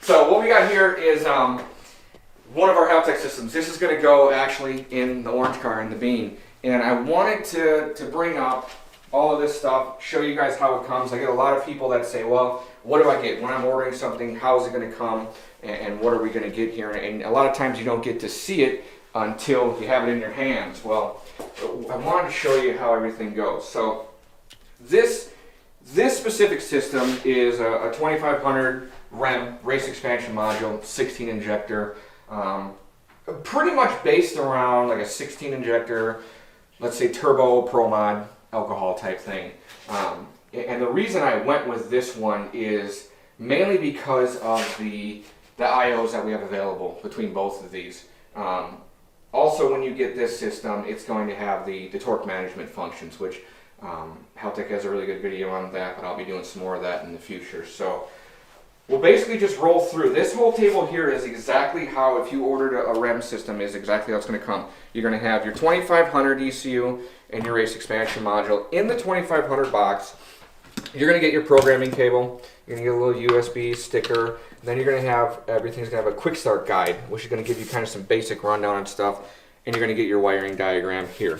So what we got here is one of our Haltech systems. This is going to go actually in the orange car, in the Bean. And I wanted to bring up all of this stuff, show you guys how it comes. I get a lot of people that say, well, what do I get? When I'm ordering something, how is it going to come? And what are we going to get here? And a lot of times you don't get to see it until you have it in your hands. Well, I wanted to show you how everything goes. So this specific system is a 2500 REM, race expansion module, 16 injector, pretty much based around like a 16 injector, let's say turbo pro mod alcohol type thing. And the reason I went with this one is mainly because of the IOs that we have available between both of these. Also, when you get this system, it's going to have the torque management functions, which Haltech has a really good video on that, but I'll be doing some more of that in the future. So we'll basically just roll through. This whole table here is exactly how, if you ordered a REM system, is exactly how it's going to come. You're going to have your 2500 ECU and your race expansion module. In the 2500 box, you're going to get your programming cable, you're going to get a little USB sticker, then you're going to have, everything's going to have a quick start guide, which is going to give you kind of some basic rundown on stuff, and you're going to get your wiring diagram here.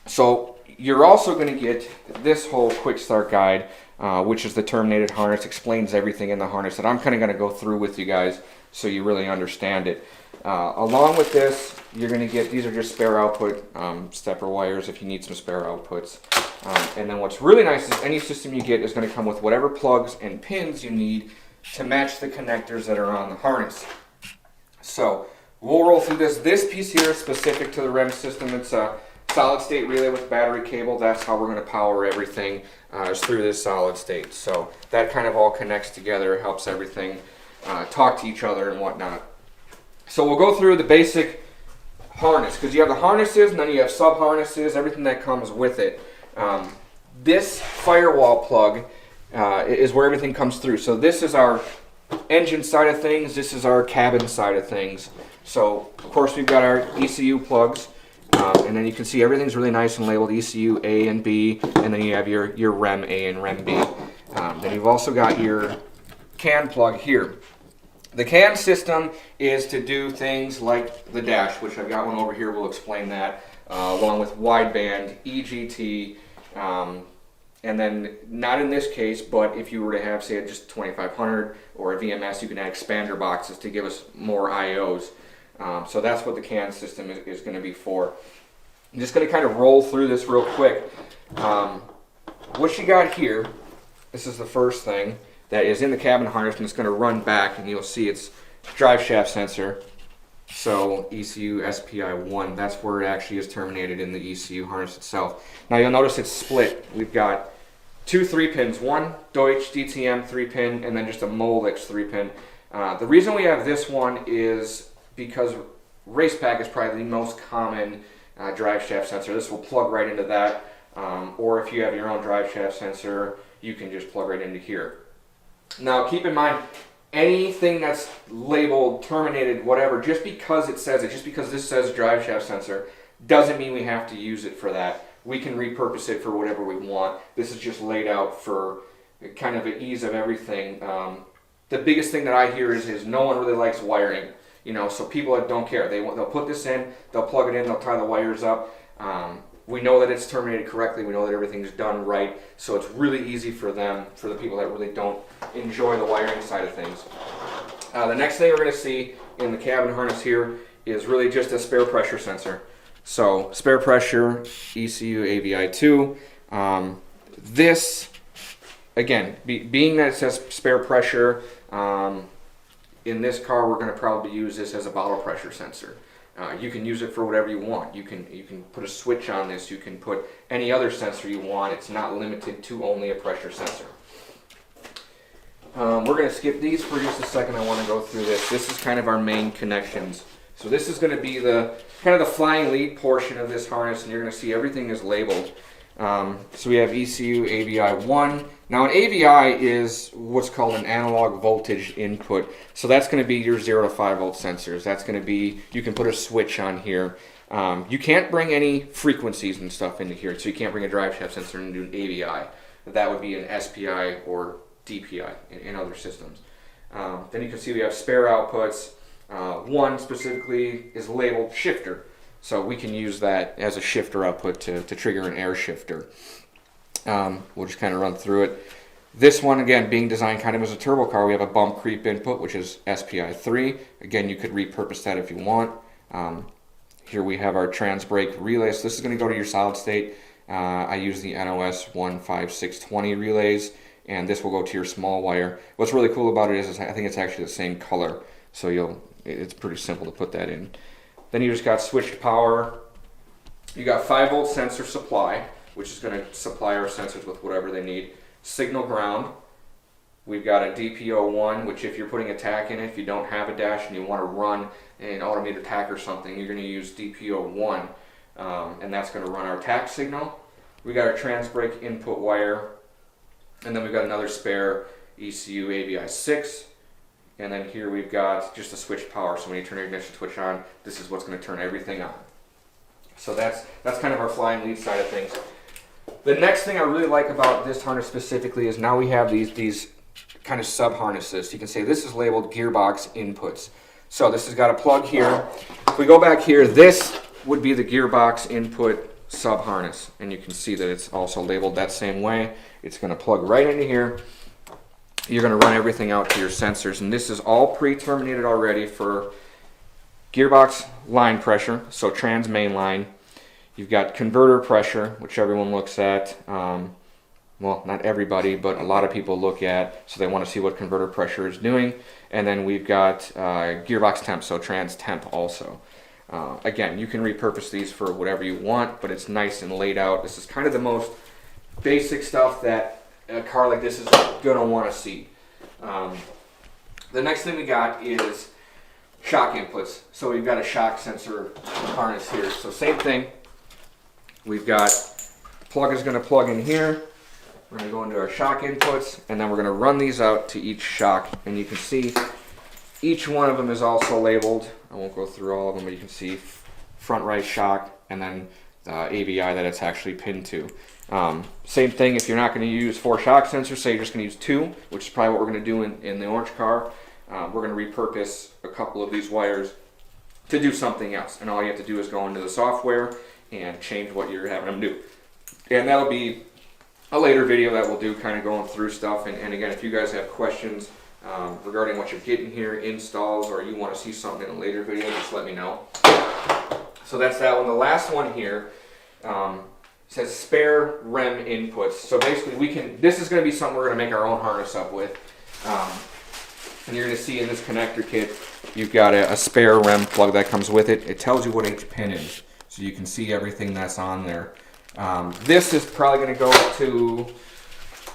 So you're also going to get this whole quick start guide, which is the terminated harness, explains everything in the harness that I'm kind of going to go through with you guys so you really understand it. Along with this, you're going to get, these are just spare output stepper wires if you need some spare outputs. And then what's really nice is any system you get is going to come with whatever plugs and pins you need to match the connectors that are on the harness. So we'll roll through this. This piece here is specific to the REM system. It's a solid state relay with battery cable. That's how we're going to power everything is through this solid state. So that kind of all connects together, helps everything talk to each other and whatnot. So we'll go through the basic harness, because you have the harnesses and then you have sub harnesses, everything that comes with it. This firewall plug is where everything comes through. So this is our engine side of things, this is our cabin side of things. So of course we've got our ECU plugs, and then you can see everything's really nice and labeled ECU A and B, and then you have your REM A and REM B. Then you've also got your CAN plug here. The CAN system is to do things like the dash, which I've got one over here, we'll explain that, along with wideband, EGT, and then not in this case, but if you were to have, say, just 2500 or a VMS, you can add expander boxes to give us more IOs. So that's what the CAN system is going to be for. I'm just going to kind of roll through this real quick. What you got here, this is the first thing that is in the cabin harness, and it's going to run back, and you'll see it's drive shaft sensor. So ECU SPI 1, that's where it actually is terminated in the ECU harness itself. Now you'll notice it's split. We've got two 3-pins, one Deutsch DTM 3-pin, and then just a Molex 3-pin. The reason we have this one is because race pack is probably the most common drive shaft sensor. This will plug right into that, or if you have your own drive shaft sensor, you can just plug right into here. Now keep in mind, anything that's labeled, terminated, whatever, just because it says it, just because this says drive shaft sensor, doesn't mean we have to use it for that. We can repurpose it for whatever we want. This is just laid out for kind of an ease of everything. The biggest thing that I hear is no one really likes wiring. You know, so people that don't care, they'll put this in, they'll plug it in, they'll tie the wires up. We know that it's terminated correctly, we know that everything's done right, so it's really easy for them, for the people that really don't enjoy the wiring side of things. The next thing we're going to see in the cabin harness here is really just a spare pressure sensor. So spare pressure, ECU AVI2. This, again, being that it says spare pressure, in this car we're going to probably use this as a bottle pressure sensor. You can use it for whatever you want. You can put a switch on this. You can put any other sensor you want. It's not limited to only a pressure sensor. We're going to skip these for just a second. I want to go through this. This is kind of our main connections. So this is going to be the kind of the flying lead portion of this harness, and you're going to see everything is labeled. So we have ECU AVI1. Now an AVI is what's called an analog voltage input. So that's going to be your 0 to 5 volt sensors. That's going to be, you can put a switch on here. You can't bring any frequencies and stuff into here. So you can't bring a drive shaft sensor into an AVI. That would be an SPI or DPI in other systems. Then you can see we have spare outputs. One specifically is labeled shifter. So we can use that as a shifter output to trigger an air shifter. We'll just kind of run through it. This one, again, being designed kind of as a turbo car, we have a bump creep input, which is SPI 3. Again, you could repurpose that if you want. Here we have our trans brake relay. So this is going to go to your solid state. I use the NOS 15620 relays, and this will go to your small wire. What's really cool about it is I think it's actually the same color, so it's pretty simple to put that in. Then you just got switched power. You got 5-volt sensor supply, which is going to supply our sensors with whatever they need. Signal ground. We've got a DPO1, which if you're putting a tack in it, if you don't have a dash and you want to run an automated tack or something, you're going to use DPO1, and that's going to run our tack signal. We got our trans brake input wire, and then we've got another spare ECU AVI 6, and then here we've got just a switch power. So when you turn your ignition switch on, this is what's going to turn everything on. So that's kind of our flying lead side of things. The next thing I really like about this harness specifically is now we have these kind of sub harnesses. You can say this is labeled gearbox inputs. So this has got a plug here. If we go back here, this would be the gearbox input sub harness, and you can see that it's also labeled that same way. It's going to plug right into here. You're going to run everything out to your sensors, and this is all pre-terminated already for gearbox line pressure, so trans main line. You've got converter pressure, which everyone looks at. Well, not everybody, but a lot of people look at, so they want to see what converter pressure is doing. And then we've got gearbox temp, so trans temp also. Again, you can repurpose these for whatever you want, but it's nice and laid out. This is kind of the most basic stuff that a car like this is going to want to see. The next thing we got is shock inputs. So we've got a shock sensor harness here. So same thing. We've got plug is going to plug in here. We're going to go into our shock inputs, and then we're going to run these out to each shock. And you can see each one of them is also labeled. I won't go through all of them, but you can see front right shock and then AVI that it's actually pinned to. Same thing if you're not going to use 4 shock sensors, say you're just going to use 2, which is probably what we're going to do in the orange car. We're going to repurpose a couple of these wires to do something else. And all you have to do is go into the software and change what you're having them do. And that'll be a later video that we'll do, kind of going through stuff. And again, if you guys have questions regarding what you're getting here, installs, or you want to see something in a later video, just let me know. So that's that one. The last one here says spare REM inputs. So basically this is going to be something we're going to make our own harness up with. And you're going to see in this connector kit, you've got a spare REM plug that comes with it. It tells you what each pin is, so you can see everything that's on there. This is probably going to go to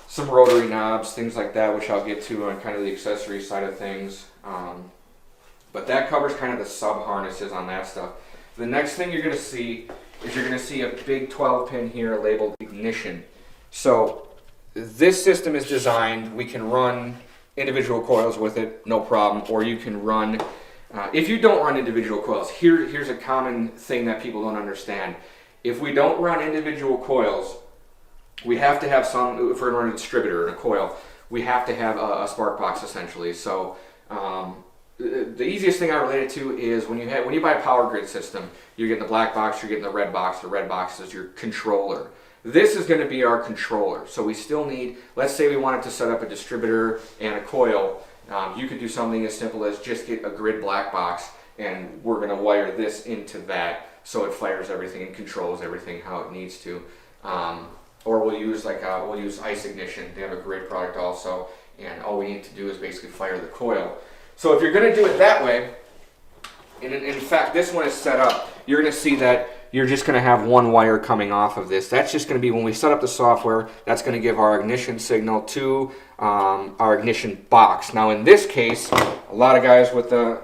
some rotary knobs, things like that, which I'll get to on kind of the accessory side of things. But that covers kind of the sub harnesses on that stuff. The next thing you're going to see is you're going to see a big 12 pin here labeled ignition. So this system is designed, we can run individual coils with it, no problem, or you can run, if you don't run individual coils, here's a common thing that people don't understand. If we don't run individual coils, we have to have some, if we're going to run a distributor and a coil, we have to have a spark box essentially. So the easiest thing I relate it to is when you buy a power grid system, you're getting the black box, you're getting the red box. The red box is your controller. This is going to be our controller. So we still need, let's say we wanted to set up a distributor and a coil. You could do something as simple as just get a grid black box, and we're going to wire this into that so it fires everything and controls everything how it needs to. Or we'll use we'll use ice ignition. They have a grid product also, and all we need to do is basically fire the coil. So if you're going to do it that way, and in fact this one is set up, you're going to see that you're just going to have one wire coming off of this. That's just going to be when we set up the software, that's going to give our ignition signal to our ignition box. Now in this case, a lot of guys with the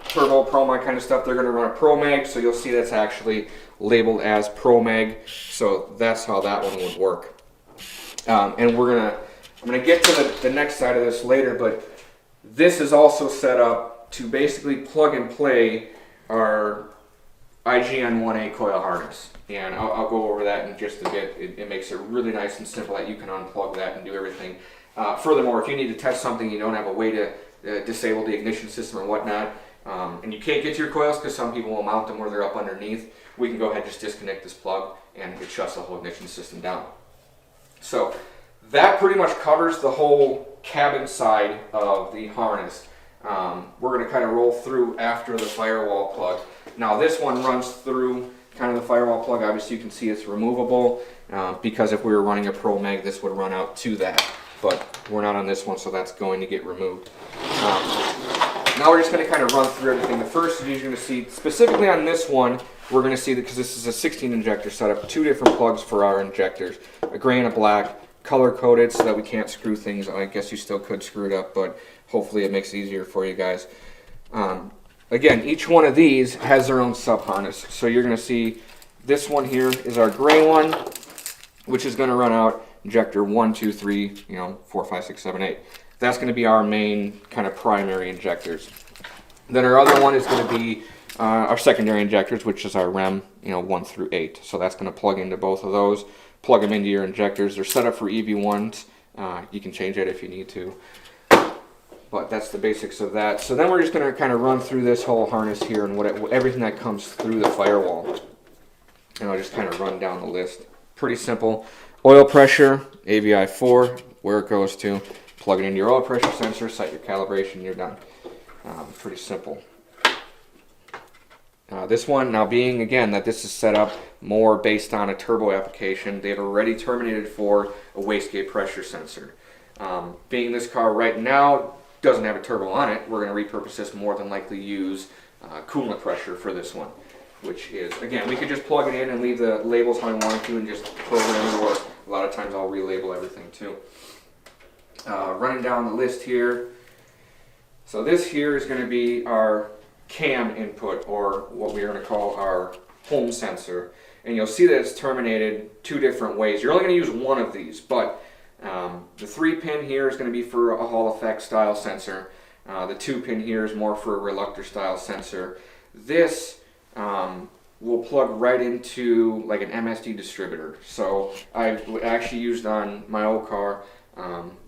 turbo ProMag kind of stuff, they're going to run a ProMag, so you'll see that's actually labeled as ProMag. So that's how that one would work. And I'm going to get to the next side of this later, but this is also set up to basically plug and play our IGN-1A coil harness, and I'll go over that in just a bit. It makes it really nice and simple that you can unplug that and do everything. Furthermore, if you need to test something, you don't have a way to disable the ignition system or whatnot, and you can't get to your coils because some people will mount them where they're up underneath, we can go ahead and just disconnect this plug and it shuts the whole ignition system down. So that pretty much covers the whole cabin side of the harness. We're going to kind of roll through after the firewall plug. Now this one runs through kind of the firewall plug. Obviously you can see it's removable because if we were running a Pro Mag, this would run out to that. But we're not on this one, so that's going to get removed. Now we're just going to kind of run through everything. The first is you're going to see, specifically on this one, we're going to see that because this is a 16 injector setup, 2 different plugs for our injectors, a gray and a black, color coded so that we can't screw things. I guess you still could screw it up, but hopefully it makes it easier for you guys. Again, each one of these has their own sub harness. So you're going to see this one here is our gray one, which is going to run out injector 1, 2, 3, 4, 5, 6, 7, 8. That's going to be our main kind of primary injectors. Then our other one is going to be our secondary injectors, which is our REM, 1 through 8. So that's going to plug into both of those. Plug them into your injectors. They're set up for EV1s. You can change it if you need to. But that's the basics of that. So then we're just going to kind of run through this whole harness here and everything that comes through the firewall. And I'll just kind of run down the list. Pretty simple. Oil pressure, AVI 4, where it goes to. Plug it into your oil pressure sensor, set your calibration, you're done. Pretty simple. This one, now being again that this is set up more based on a turbo application, they've already terminated for a wastegate pressure sensor. Being this car right now doesn't have a turbo on it, we're going to repurpose this, more than likely use coolant pressure for this one, which is, again, we could just plug it in and leave the labels how we want to and just program it, or a lot of times I'll relabel everything too. Running down the list here, so this here is going to be our cam input, or what we're going to call our home sensor, and you'll see that it's terminated 2 different ways. You're only going to use one of these, but the 3-pin here is going to be for a Hall effect style sensor. The 2-pin here is more for a reluctor style sensor. This will plug right into like an MSD distributor. So I've actually used on my old car,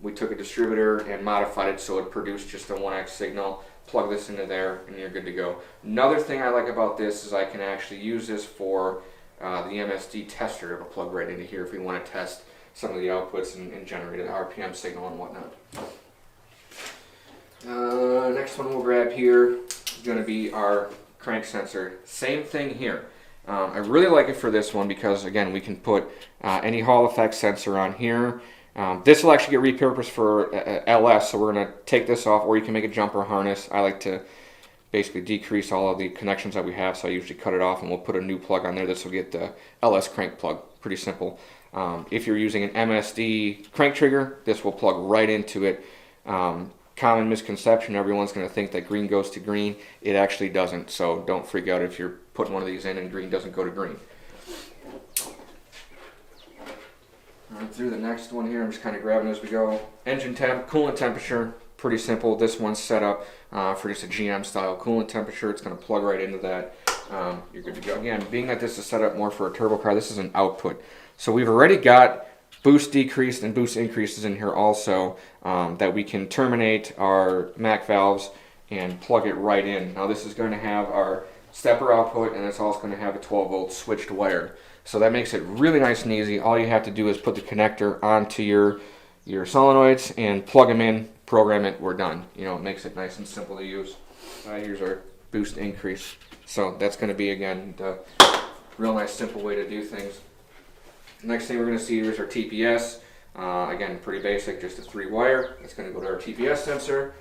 we took a distributor and modified it so it produced just a 1X signal. Plug this into there and you're good to go. Another thing I like about this is I can actually use this for the MSD tester. It'll plug right into here if we want to test some of the outputs and generate an RPM signal and whatnot. Next one we'll grab here is going to be our crank sensor. Same thing here. I really like it for this one because, again, we can put any Hall effect sensor on here. This will actually get repurposed for LS, so we're going to take this off, or you can make a jumper harness. I like to basically decrease all of the connections that we have, so I usually cut it off and we'll put a new plug on there. This will get the LS crank plug. Pretty simple. If you're using an MSD crank trigger, this will plug right into it. Common misconception, everyone's going to think that green goes to green. It actually doesn't, so don't freak out if you're putting one of these in and green doesn't go to green. Through the next one here, I'm just kind of grabbing as we go. Engine temp, coolant temperature, pretty simple. This one's set up for just a GM style coolant temperature. It's going to plug right into that. You're good to go. Again, being that this is set up more for a turbo car, this is an output. So we've already got boost decreased and boost increases in here also, that we can terminate our MAC valves and plug it right in. Now this is going to have our stepper output, and it's also going to have a 12-volt switched wire. So that makes it really nice and easy. All you have to do is put the connector onto your solenoids and plug them in, program it, we're done. It makes it nice and simple to use. Here's our boost increase. So that's going to be, again, the real nice simple way to do things. Next thing we're going to see is our TPS. Again, pretty basic, just a 3-wire. It's going to go to our TPS sensor.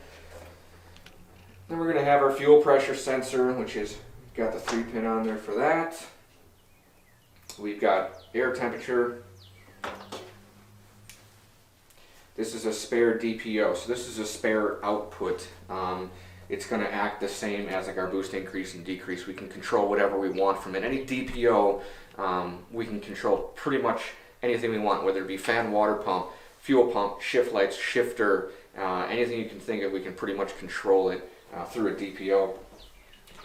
Then we're going to have our fuel pressure sensor, which is got the 3-pin on there for that. We've got air temperature. This is a spare DPO, so this is a spare output. It's going to act the same as like our boost increase and decrease. We can control whatever we want from it. Any DPO, we can control pretty much anything we want, whether it be fan, water pump, fuel pump, shift lights, shifter, anything you can think of, we can pretty much control it through a DPO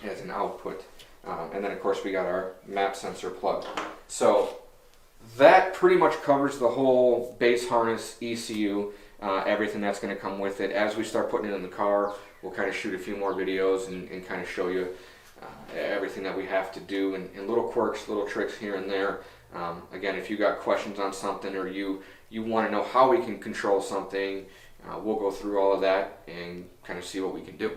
as an output. And then of course we got our map sensor plug. So that pretty much covers the whole base harness ECU. everything that's going to come with it. As we start putting it in the car, we'll kind of shoot a few more videos and kind of show you everything that we have to do, and little quirks, little tricks here and there. Again, if you got questions on something, or you want to know how we can control something, we'll go through all of that and kind of see what we can do.